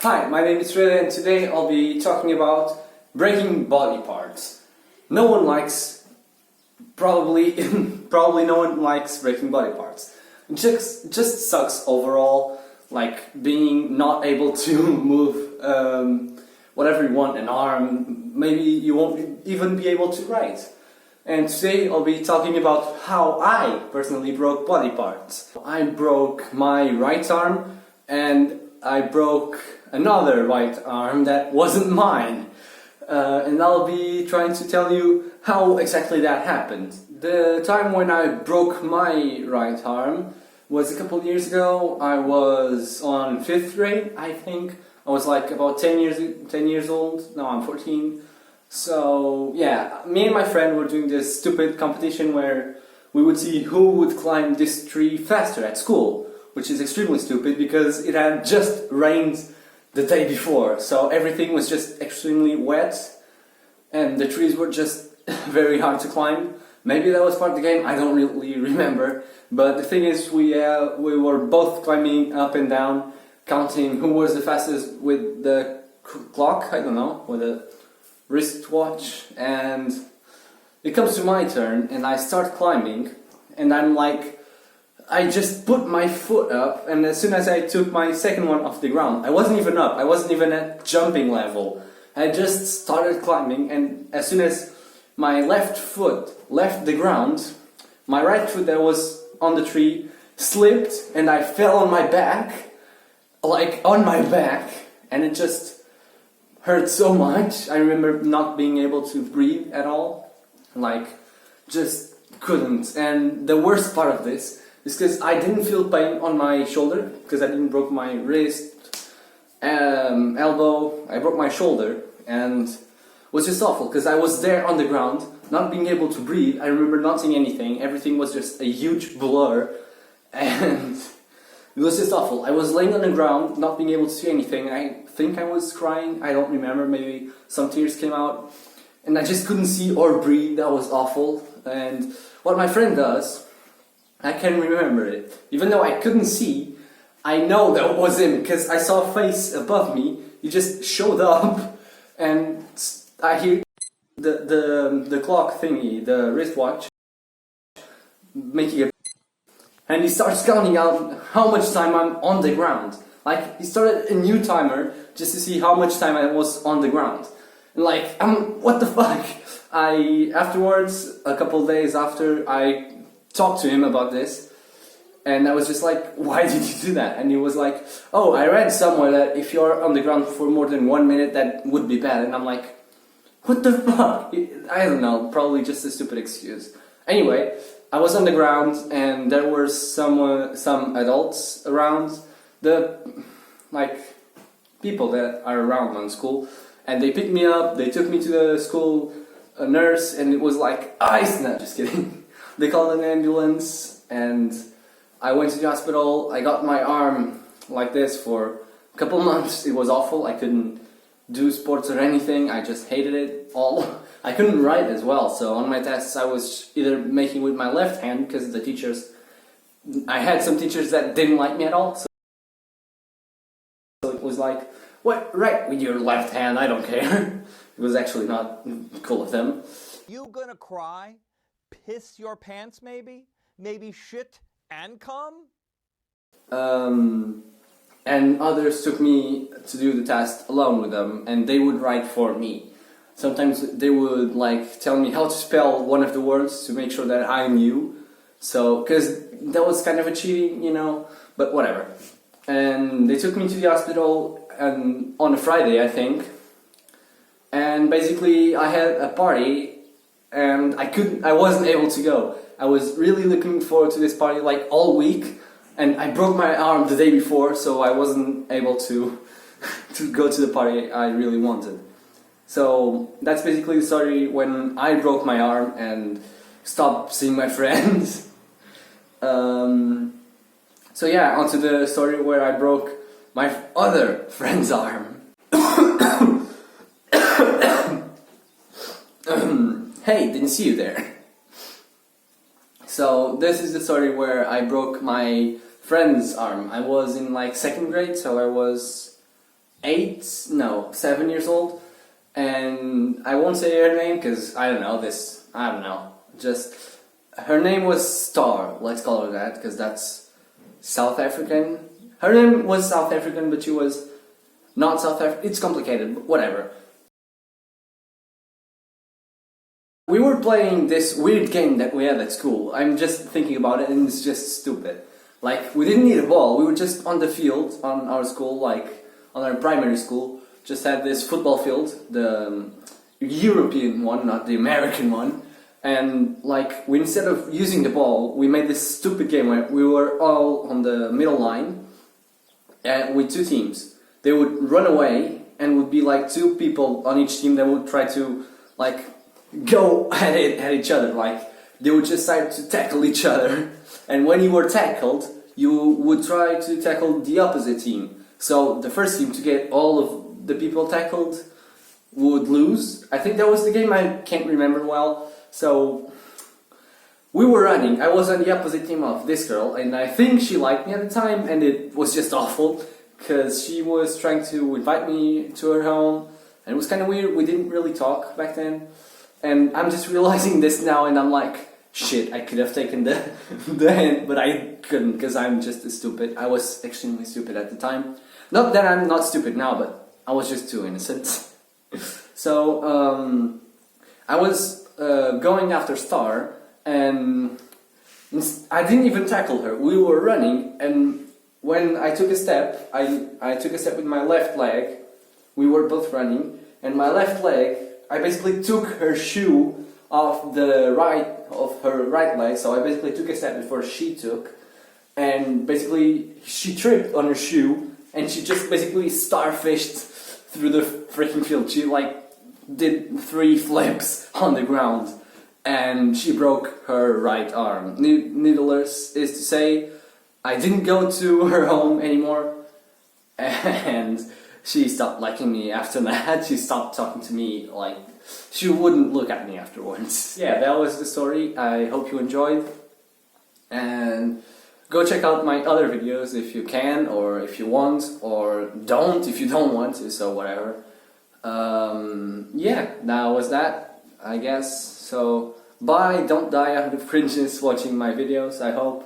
Hi, my name is Reda and today I'll be talking about breaking body parts. No one likes, probably, probably no one likes breaking body parts. It just sucks overall, like being not able to move whatever you want, an arm, maybe you won't even be able to write. And today I'll be talking about how I personally broke body parts. I broke my right arm and I broke another right arm that wasn't mine. And I'll be trying to tell you how exactly that happened. The time when I broke my right arm was a couple of years ago. I was on 5th grade, I think. I was like about 10 years old. Now I'm 14. So yeah, me and my friend were doing this stupid competition where we would see who would climb this tree faster at school, which is extremely stupid because it had just rained the day before, so everything was just extremely wet and the trees were just very hard to climb. Maybe that was part of the game, I don't really remember, but the thing is we were both climbing up and down, counting who was the fastest with the clock, I don't know, with a wristwatch, and it comes to my turn and I start climbing and I'm like, I just put my foot up, and as soon as I took my second one off the ground, I wasn't even up, I wasn't even at jumping level. I just started climbing, and as soon as my left foot left the ground, my right foot that was on the tree slipped and I fell on my back, like on my back, and it just hurt so much. I remember not being able to breathe at all, like just couldn't. And the worst part of this is because I didn't feel pain on my shoulder, because I didn't broke my wrist, elbow, I broke my shoulder, and it was just awful because I was there on the ground, not being able to breathe. I remember not seeing anything, everything was just a huge blur, and it was just awful. I was laying on the ground, not being able to see anything. I think I was crying, I don't remember, maybe some tears came out, and I just couldn't see or breathe. That was awful. And what my friend does, I can remember it. Even though I couldn't see, I know that was him because I saw a face above me. He just showed up, and I hear the clock thingy, the wristwatch, making a, and he starts counting out how much time I'm on the ground. Like, he started a new timer just to see how much time I was on the ground. And like, what the fuck? Afterwards, a couple days after, I talked to him about this, and I was just like, why did you do that? And he was like, oh, I read somewhere that if you're on the ground for more than 1 minute, that would be bad. And I'm like, what the fuck? I don't know, probably just a stupid excuse. Anyway, I was on the ground and there were some adults around, like people that are around on school, and they picked me up, they took me to the school nurse, and it was like ice. No, just kidding. They called an ambulance and I went to the hospital. I got my arm like this for a couple months. It was awful. I couldn't do sports or anything. I just hated it all. I couldn't write as well, so on my tests I was either making with my left hand because the teachers, I had some teachers that didn't like me at all, so it was like, what, write with your left hand, I don't care. It was actually not cool of them. You gonna cry? Piss your pants maybe? Maybe shit and cum? And others took me to do the test alone with them, and they would write for me. Sometimes they would like tell me how to spell one of the words to make sure that I knew. So, because that was kind of a cheating, you know, but whatever. And they took me to the hospital on a Friday, I think. And basically I had a party and I wasn't able to go. I was really looking forward to this party like all week, and I broke my arm the day before, so I wasn't able to go to the party I really wanted. So that's basically the story when I broke my arm and stopped seeing my friends. So yeah, onto the story where I broke my other friend's arm. Hey, didn't see you there. So this is the story where I broke my friend's arm. I was in like 2nd grade, so I was 7 years old, and I won't say her name because I don't know. Just her name was Star. Let's call her that because that's South African. Her name was South African, but she was not South African. It's complicated, but whatever. We were playing this weird game that we had at school. I'm just thinking about it and it's just stupid. Like, we didn't need a ball, we were just on the field, on our school, like, on our primary school. Just had this football field, the European one, not the American one. And, like, instead of using the ball, we made this stupid game where we were all on the middle line with two teams. They would run away and would be like two people on each team that would try to, like, go at each other. Like, they would just try to tackle each other, and when you were tackled you would try to tackle the opposite team. So the first team to get all of the people tackled would lose. I think that was the game, I can't remember well. So we were running, I was on the opposite team of this girl, and I think she liked me at the time, and it was just awful because she was trying to invite me to her home, and it was kind of weird. We didn't really talk back then. And I'm just realizing this now, and I'm like, shit, I could have taken the hint, but I couldn't because I'm just stupid. I was extremely stupid at the time. Not that I'm not stupid now, but I was just too innocent. So, I was going after Star, and I didn't even tackle her. We were running, and when I took a step, I took a step with my left leg. We were both running, and my left leg, I basically took her shoe off her right leg, so I basically took a step before she took, and basically she tripped on her shoe, and she just basically starfished through the freaking field. She like did 3 flips on the ground, and she broke her right arm. Needless is to say, I didn't go to her home anymore, and she stopped liking me after that. She stopped talking to me, like, she wouldn't look at me afterwards. Yeah, that was the story. I hope you enjoyed. And go check out my other videos if you can, or if you want, or don't if you don't want to, so whatever. Yeah, that was that, I guess. So, bye, don't die out of cringiness watching my videos, I hope.